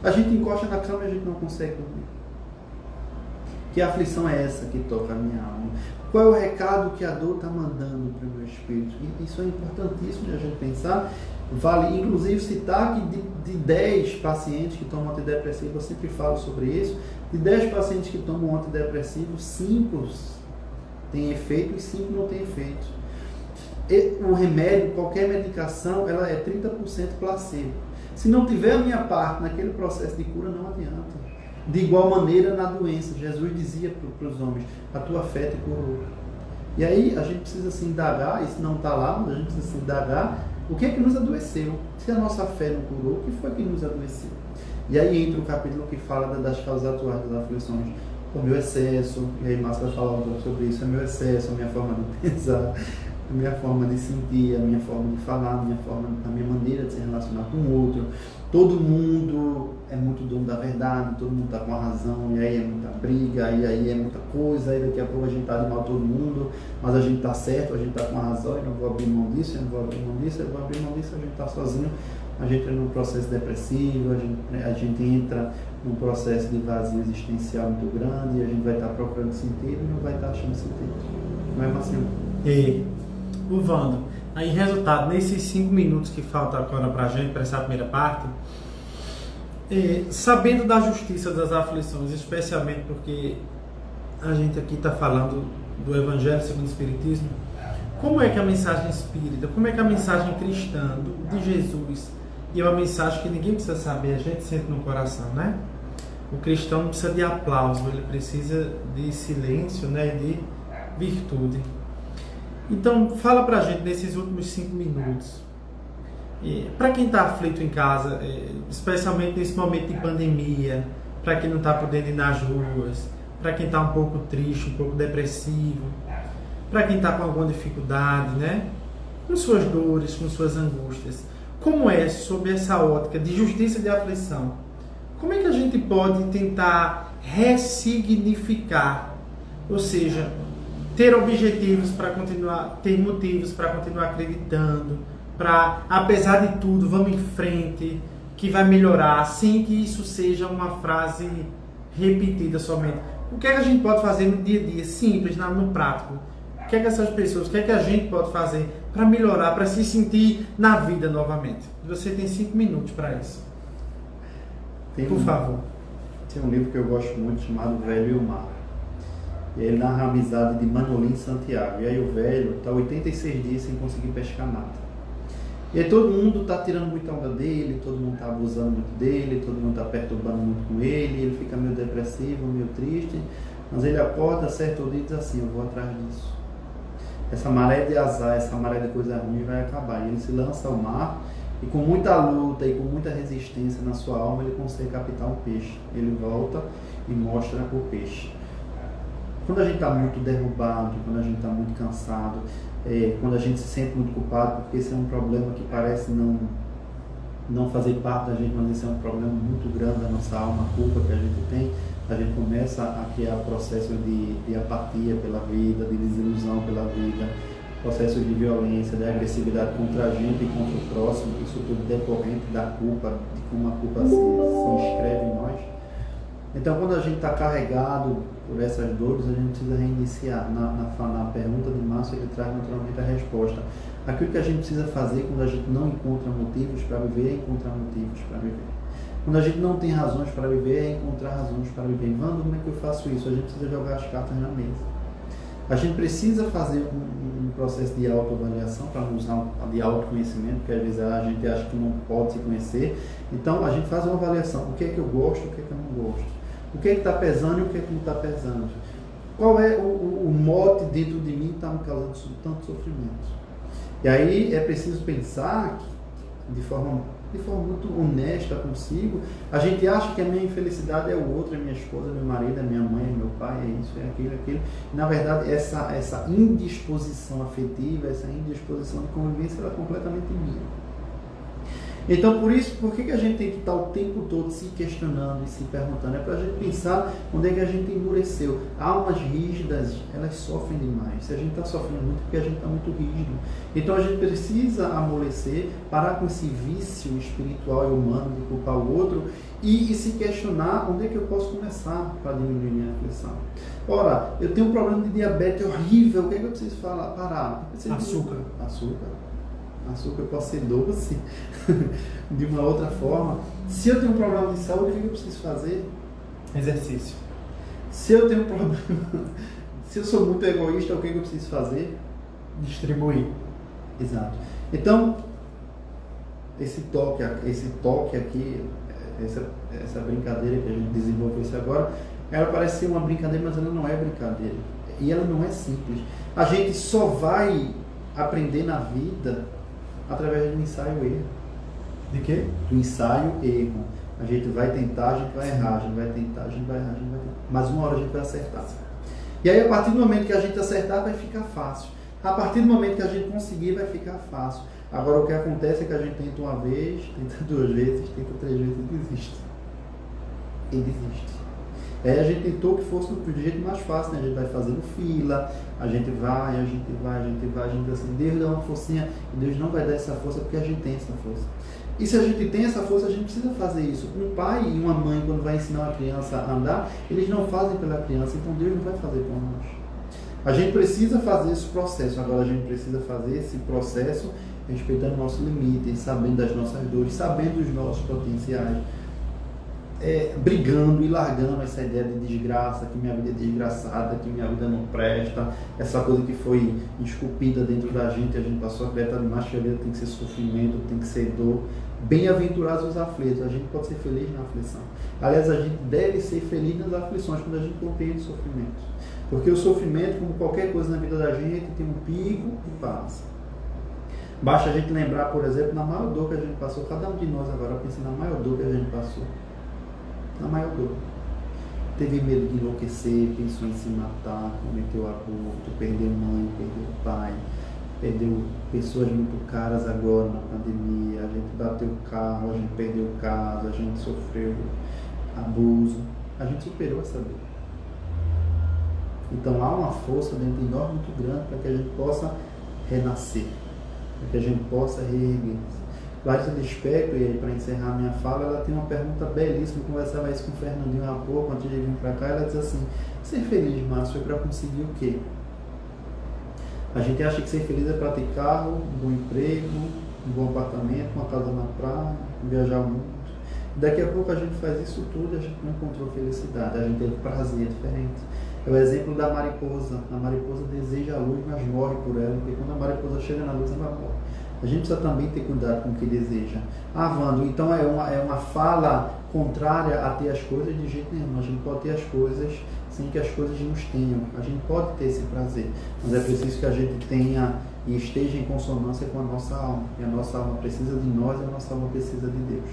a gente encosta na cama e a gente não consegue dormir. Que aflição é essa que toca a minha alma? Qual é o recado que a dor está mandando para o meu espírito? E isso é importantíssimo de a gente pensar. Vale, inclusive, citar que de 10 pacientes que tomam antidepressivo, eu sempre falo sobre isso, de 10 pacientes que tomam antidepressivo, 5 têm efeito e 5 não têm efeito. E o remédio, qualquer medicação, ela é 30% placebo. Se não tiver a minha parte naquele processo de cura, não adianta. De igual maneira na doença, Jesus dizia para os homens, a tua fé te curou. E aí a gente precisa se indagar, isso não está lá, mas a gente precisa se indagar, o que é que nos adoeceu? Se a nossa fé não curou, o que foi que nos adoeceu? E aí entra o capítulo que fala das causas atuais das aflições, o meu excesso, e aí Márcio vai falar um pouco sobre isso, é meu excesso, a minha forma de pensar, a minha forma de sentir, a minha forma de falar, a minha maneira de se relacionar com o outro. Todo mundo é muito dono da verdade, todo mundo está com a razão, e aí é muita briga, e aí é muita coisa, aí daqui a pouco a gente está de mal todo mundo, mas a gente está certo, a gente está com a razão, eu não vou abrir mão disso, eu não vou abrir mão disso, eu vou abrir mão disso, a gente está sozinho, a gente entra num processo depressivo, a gente entra num processo de vazio existencial muito grande, e a gente vai estar procurando sentido e não vai estar achando sentido. Não é, Marcinho? E o Wando, aí resultado, nesses 5 minutos que falta agora para a gente, para essa primeira parte, sabendo da justiça das aflições, especialmente porque a gente aqui está falando do Evangelho segundo o Espiritismo, como é que a mensagem espírita, como é que a mensagem cristã de Jesus, e é uma mensagem que ninguém precisa saber, a gente sente no coração, né? O cristão não precisa de aplauso, ele precisa de silêncio, né? De virtude. Então, fala pra gente nesses últimos 5 minutos. Para quem está aflito em casa, especialmente nesse momento de pandemia, para quem não está podendo ir nas ruas, para quem está um pouco triste, um pouco depressivo, para quem está com alguma dificuldade, né? Com suas dores, com suas angústias. Como é, sob essa ótica de justiça e de aflição, como é que a gente pode tentar ressignificar, ou seja, ter objetivos para continuar, ter motivos para continuar acreditando, para, apesar de tudo, vamos em frente, que vai melhorar, sem que isso seja uma frase repetida somente. O que é que a gente pode fazer no dia a dia, simples, no prático? O que é que essas pessoas, o que é que a gente pode fazer para melhorar, para se sentir na vida novamente? Você tem 5 minutos para isso. Por favor. Tem um livro que eu gosto muito chamado Velho e o Mar. E ele narra a amizade de Manolim e Santiago. E aí o velho está 86 dias sem conseguir pescar nada. E aí todo mundo está tirando muita onda dele, todo mundo está abusando muito dele, todo mundo está perturbando muito com ele fica meio depressivo, meio triste, mas ele acorda certo dia e diz assim, eu vou atrás disso. Essa maré de azar, essa maré de coisa ruim vai acabar. E ele se lança ao mar e com muita luta e com muita resistência na sua alma, ele consegue captar um peixe. Ele volta e mostra o peixe. Quando a gente está muito derrubado, quando a gente está muito cansado, quando a gente se sente muito culpado, porque esse é um problema que parece não fazer parte da gente, mas esse é um problema muito grande da nossa alma, a culpa que a gente tem, a gente começa a criar processo de apatia pela vida, de desilusão pela vida, processos de violência, de agressividade contra a gente e contra o próximo, isso tudo decorrente da culpa, de como a culpa se inscreve em nós. Então, quando a gente está carregado por essas dores, a gente precisa reiniciar. Na pergunta de Márcio, ele traz naturalmente a resposta. Aquilo que a gente precisa fazer quando a gente não encontra motivos para viver, é encontrar motivos para viver. Quando a gente não tem razões para viver, é encontrar razões para viver. Wanda, como é que eu faço isso? A gente precisa jogar as cartas na mesa. A gente precisa fazer um processo de autoavaliação, para não usar de autoconhecimento, porque às vezes a gente acha que não pode se conhecer. Então, a gente faz uma avaliação. O que é que eu gosto, o que é que eu não gosto? O que é que está pesando e o que é que não está pesando? Qual é o mote dentro de mim que está me causando tanto sofrimento? E aí é preciso pensar de forma muito honesta consigo. A gente acha que a minha infelicidade é o outro, é minha esposa, é meu marido, é minha mãe, é meu pai, é isso, é aquilo, é aquilo. E, na verdade, essa indisposição afetiva, essa indisposição de convivência, ela é completamente minha. Então, por que a gente tem que estar o tempo todo se questionando e se perguntando? É para a gente pensar onde é que a gente endureceu. Almas rígidas, elas sofrem demais. Se a gente está sofrendo muito, é porque a gente está muito rígido. Então, a gente precisa amolecer, parar com esse vício espiritual e humano de culpar o outro e se questionar onde é que eu posso começar para diminuir minha aflição. Ora, eu tenho um problema de diabetes horrível, o que é que eu preciso parar? Açúcar pode ser doce de uma outra forma. Se eu tenho um problema de saúde, o que eu preciso fazer? Exercício. Se eu tenho um problema, se eu sou muito egoísta, o que eu preciso fazer? Distribuir. Exato. Então, esse toque aqui, essa brincadeira que a gente desenvolveu agora, ela parece ser uma brincadeira, mas ela não é brincadeira. E ela não é simples. A gente só vai aprender na vida através do ensaio e erro. De quê? Do ensaio e erro. A gente vai tentar, a gente vai errar, a gente vai tentar, a gente vai errar, a gente vai tentar. Mas uma hora a gente vai acertar. E aí, a partir do momento que a gente acertar, vai ficar fácil. A partir do momento que a gente conseguir, vai ficar fácil. Agora, o que acontece é que a gente tenta uma vez, tenta duas vezes, tenta três vezes e desiste. E desiste. A gente tentou que fosse do jeito mais fácil, né? A gente vai fazendo fila, a gente vai assim, Deus dá uma forcinha, e Deus não vai dar essa força porque a gente tem essa força. E se a gente tem essa força, a gente precisa fazer isso. Um pai e uma mãe, quando vai ensinar uma criança a andar, eles não fazem pela criança, então Deus não vai fazer por nós. A gente precisa fazer esse processo, agora a gente precisa fazer esse processo respeitando o nosso limite, sabendo das nossas dores, sabendo dos nossos potenciais. Brigando e largando essa ideia de desgraça, que minha vida é desgraçada, que minha vida não presta, essa coisa que foi esculpida dentro da gente, a gente passou a acreditar demais que a vida tem que ser sofrimento, tem que ser dor. Bem-aventurados os aflitos, a gente pode ser feliz na aflição. Aliás, a gente deve ser feliz nas aflições, quando a gente compreende o sofrimento. Porque o sofrimento, como qualquer coisa na vida da gente, tem um pico e passa. Basta a gente lembrar, por exemplo, na maior dor que a gente passou, cada um de nós agora pensa na maior dor que a gente passou. Na maior dor. Teve medo de enlouquecer, pensou em se matar, cometeu aborto, perdeu mãe, perdeu pai, perdeu pessoas muito caras agora na pandemia, a gente bateu o carro, a gente perdeu casa, a gente sofreu abuso, a gente superou essa dor. Então há uma força dentro de nós muito grande para que a gente possa renascer, para que a gente possa reerguer-se. Larissa Lispector, e para encerrar minha fala, ela tem uma pergunta belíssima. Eu conversava isso com o Fernandinho há pouco, antes de vir para cá. Ela diz assim: ser feliz, Márcio, é para conseguir o quê? A gente acha que ser feliz é para ter carro, um bom emprego, um bom apartamento, uma casa na praia, viajar o mundo. Daqui a pouco a gente faz isso tudo e a gente não encontrou felicidade, a gente teve prazer diferente. É o exemplo da mariposa. A mariposa deseja a luz, mas morre por ela, porque quando a mariposa chega na luz, ela morre. A gente precisa também ter cuidado com o que deseja. Ah, Wando, então é uma fala contrária a ter as coisas? De jeito nenhum. A gente pode ter as coisas sem que as coisas nos tenham. A gente pode ter esse prazer, mas é preciso que a gente tenha e esteja em consonância com a nossa alma. E a nossa alma precisa de nós e a nossa alma precisa de Deus.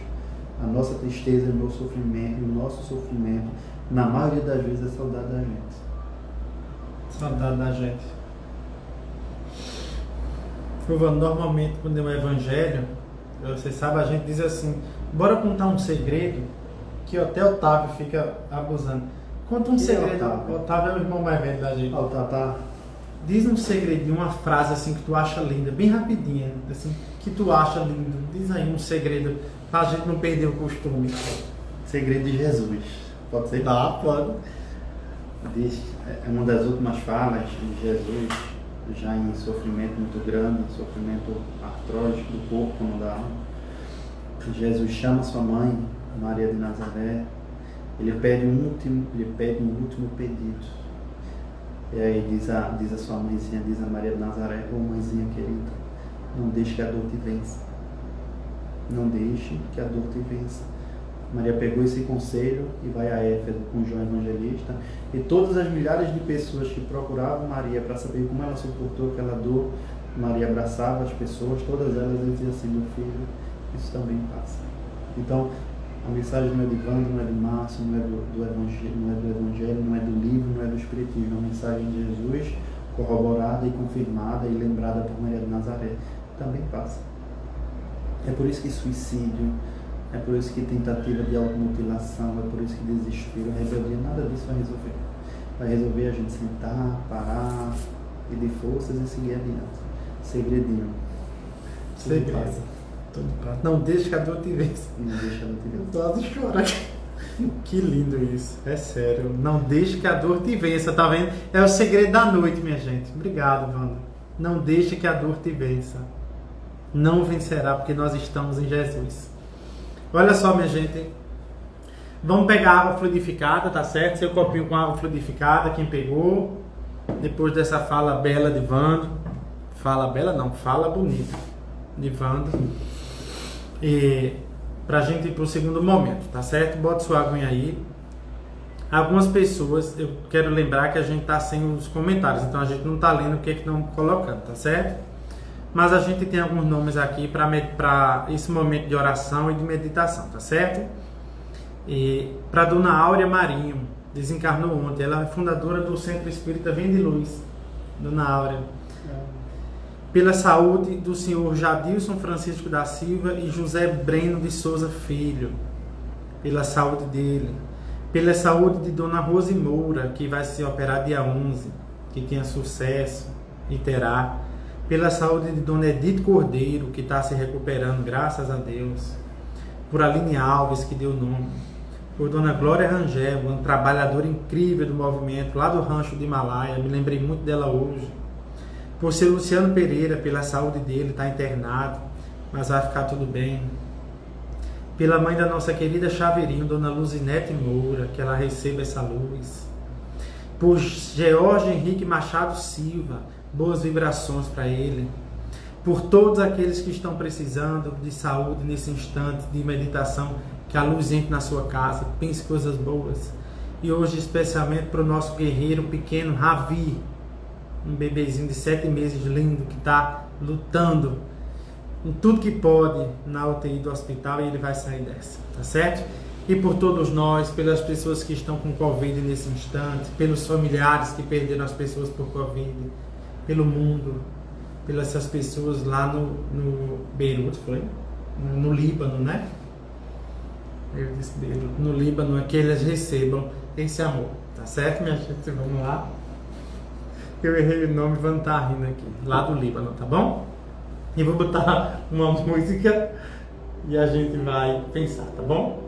A nossa tristeza e o nosso sofrimento, na maioria das vezes, é saudade da gente. Saudade da gente. Normalmente, quando é um evangelho, você sabe, a gente diz assim: bora contar um segredo, que até o Otávio fica abusando. Conta um segredo. Otávio é o irmão mais velho da gente. Diz um segredinho, uma frase assim que tu acha linda, bem rapidinha, assim, que tu acha lindo. Diz aí um segredo, pra gente não perder o costume. Segredo de Jesus. Pode ser? Pode. Diz, é uma das últimas falas de Jesus, já em sofrimento muito grande, sofrimento artrógico do corpo, não da alma. Jesus chama sua mãe, Maria de Nazaré. Ele pede um último pedido. E aí diz a sua mãezinha, diz a Maria de Nazaré: ô mãezinha querida, não deixe que a dor te vença. Não deixe que a dor te vença. Maria pegou esse conselho e vai a Éfeso com João Evangelista, e todas as milhares de pessoas que procuravam Maria para saber como ela suportou aquela dor, Maria abraçava as pessoas, todas elas diziam assim: meu filho, isso também passa. Então, a mensagem não é de Wando, não é de Márcio, não é do Evangelho, não é do livro, não é do Espiritismo. É a mensagem de Jesus, corroborada e confirmada e lembrada por Maria de Nazaré, também passa. É por isso que suicídio, é por isso que tentativa de automutilação, é por isso que desespero, a rebeldia, nada disso vai resolver. Vai resolver a gente sentar, parar, pedir forças e seguir adiante. Segredinho. Segredo. Não deixe que a dor te vença. Não deixa a dor te vença. Quase chorar. Que lindo isso. É sério. Não deixe que a dor te vença, tá vendo? É o segredo da noite, minha gente. Obrigado, Wanda. Não deixe que a dor te vença. Não vencerá, porque nós estamos em Jesus. Olha só, minha gente. Vamos pegar água fluidificada, tá certo? Seu copinho com água fluidificada, quem pegou. Depois dessa fala bela de Wanda. Fala bela não, fala bonita de Wanda. E pra gente ir pro segundo momento, tá certo? Bota sua aguinha aí. Algumas pessoas, eu quero lembrar que a gente tá sem os comentários, então a gente não tá lendo o que estão colocando, tá certo? Mas a gente tem alguns nomes aqui para esse momento de oração e de meditação, tá certo? E para Dona Áurea Marinho, desencarnou ontem, ela é fundadora do Centro Espírita Vem de Luz. Dona Áurea. Pela saúde do senhor Jadilson Francisco da Silva e José Breno de Souza Filho, pela saúde dele, pela saúde de Dona Rose Moura, que vai se operar dia 11, que tenha sucesso e terá, pela saúde de Dona Edith Cordeiro, que está se recuperando, graças a Deus, por Aline Alves, que deu o nome, por Dona Glória Rangel, uma trabalhadora incrível do movimento, lá do Rancho de Himalaia, me lembrei muito dela hoje, por ser Luciano Pereira, pela saúde dele, está internado, mas vai ficar tudo bem. Pela mãe da nossa querida Chaveirinho, Dona Luzinete Moura, que ela receba essa luz. Por George Henrique Machado Silva, boas vibrações para ele. Por todos aqueles que estão precisando de saúde nesse instante de meditação, que a luz entre na sua casa, pense coisas boas. E hoje especialmente para o nosso guerreiro pequeno Ravi, um bebezinho de 7 meses lindo, que está lutando com tudo que pode na UTI do hospital, e ele vai sair dessa, tá certo? E por todos nós, pelas pessoas que estão com Covid nesse instante, pelos familiares que perderam as pessoas por Covid, pelo mundo, pelas essas pessoas lá no Beirute, foi? No Líbano, né? Eu disse Beirute, no Líbano, é que eles recebam esse amor, tá certo, minha gente? Vamos lá. Eu errei o nome, vão estar rindo aqui, lá do Líbano, tá bom? E vou botar uma música e a gente vai pensar, tá bom?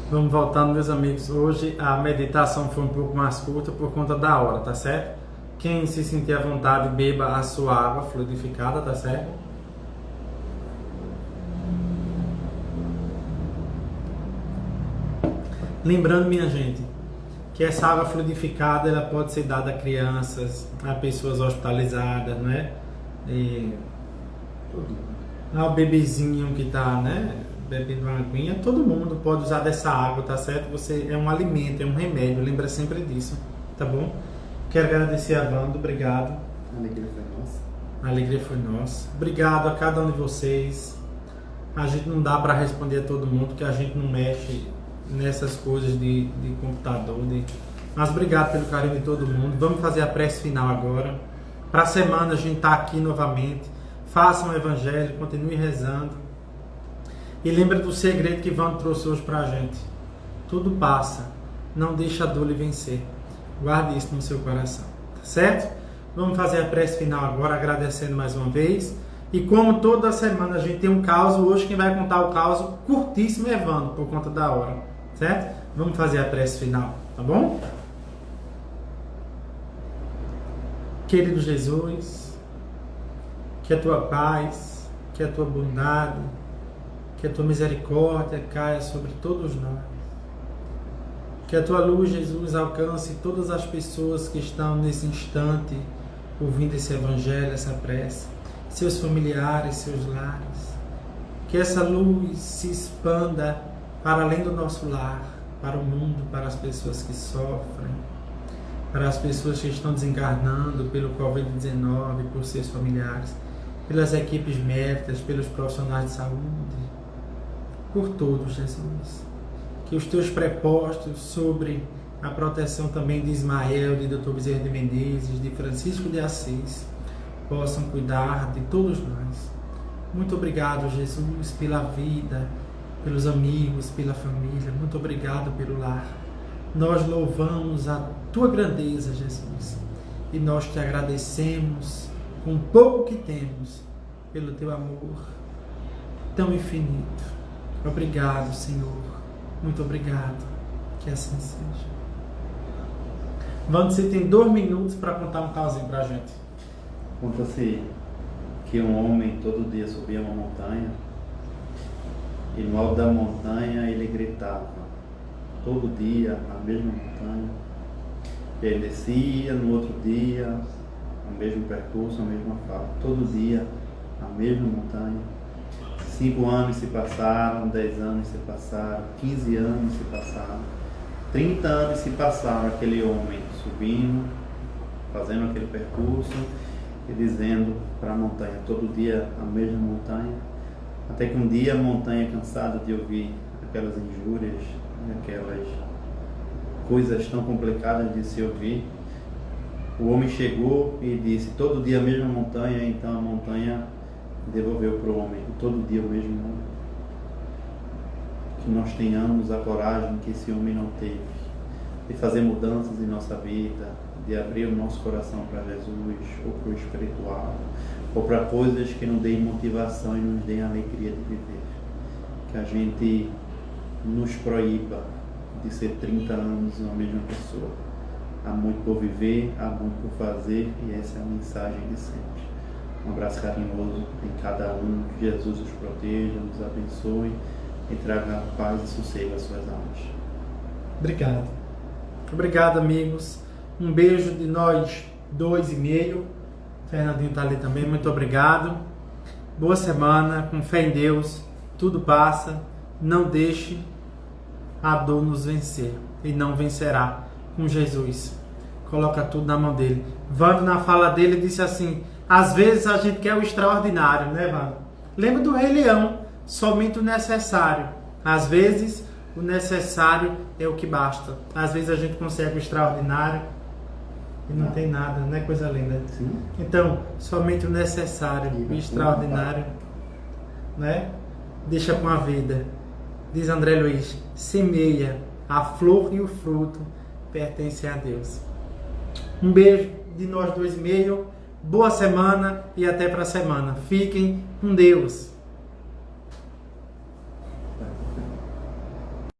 Vamos voltando, meus amigos. Hoje a meditação foi um pouco mais curta por conta da hora, tá certo? Quem se sentir à vontade, beba a sua água fluidificada, tá certo? Lembrando, minha gente, que essa água fluidificada ela pode ser dada a crianças, a pessoas hospitalizadas, né? E ao bebezinho que está, né, bebendo uma aguinha, todo mundo pode usar dessa água, tá certo? Você é um alimento, é um remédio, lembra sempre disso, tá bom? Quero agradecer a Wanda, obrigado. A alegria foi nossa. A alegria foi nossa. Obrigado a cada um de vocês. A gente não dá para responder a todo mundo, que a gente não mexe nessas coisas de computador. Mas obrigado pelo carinho de todo mundo. Vamos fazer a prece final agora. Para a semana a gente está aqui novamente. Façam o evangelho, continue rezando. E lembre do segredo que Wanda trouxe hoje para a gente. Tudo passa. Não deixa a dor lhe vencer. Guarde isso no seu coração. Tá certo? Vamos fazer a prece final agora, agradecendo mais uma vez. E como toda semana a gente tem um caos, hoje quem vai contar o caos curtíssimo é Evandro, por conta da hora. Certo? Vamos fazer a prece final, tá bom? Querido Jesus, que a tua paz, que a tua bondade, que a tua misericórdia caia sobre todos nós. Que a tua luz, Jesus, alcance todas as pessoas que estão nesse instante ouvindo esse evangelho, essa prece, seus familiares, seus lares. Que essa luz se expanda para além do nosso lar, para o mundo, para as pessoas que sofrem, para as pessoas que estão desencarnando pelo Covid-19, por seus familiares, pelas equipes médicas, pelos profissionais de saúde, por todos, Jesus. Que os teus prepostos sobre a proteção também de Ismael, de Dr. Bezerra de Menezes, de Francisco de Assis, possam cuidar de todos nós. Muito obrigado, Jesus, pela vida, pelos amigos, pela família. Muito obrigado pelo lar. Nós louvamos a tua grandeza, Jesus, e nós te agradecemos com o pouco que temos pelo teu amor tão infinito. Obrigado, Senhor. Muito obrigado. Que assim seja. Wanda, você tem 2 minutos para contar um caosinho pra gente. Conta-se que um homem todo dia subia uma montanha e no alto da montanha ele gritava, todo dia na mesma montanha. E ele descia no outro dia, o mesmo percurso, a mesma fala, todo dia a mesma montanha. 5 anos se passaram, 10 anos se passaram, 15 anos se passaram, 30 anos se passaram, aquele homem subindo, fazendo aquele percurso e dizendo para a montanha, todo dia a mesma montanha, até que um dia a montanha, cansada de ouvir aquelas injúrias, aquelas coisas tão complicadas de se ouvir, o homem chegou e disse, todo dia a mesma montanha, então a montanha devolveu para o homem, todo dia o mesmo homem. Que nós tenhamos a coragem que esse homem não teve, de fazer mudanças em nossa vida, de abrir o nosso coração para Jesus, ou para o espiritual, ou para coisas que nos deem motivação e nos deem alegria de viver. Que a gente nos proíba de ser 30 anos uma mesma pessoa. Há muito por viver, há muito por fazer, e essa é a mensagem de sempre. Um abraço carinhoso em cada um, que Jesus os proteja, nos abençoe e traga paz e sossego às suas almas. Obrigado. Obrigado, amigos. Um beijo de nós 2,5. Fernandinho está ali também, muito obrigado. Boa semana, com fé em Deus, tudo passa. Não deixe a dor nos vencer, e não vencerá com Jesus. Coloca tudo na mão dele. Wanda, na fala dele, disse assim, às vezes a gente quer o extraordinário, né, Wanda? Lembra do Rei Leão, somente o necessário. Às vezes o necessário é o que basta. Às vezes a gente consegue o extraordinário e não tem nada, não é coisa linda? Sim. Então, somente o necessário, o extraordinário, né? Deixa com a vida. Diz André Luiz, semeia, a flor e o fruto pertencem a Deus. Um beijo de nós 2,5. Boa semana e até para a semana. Fiquem com Deus.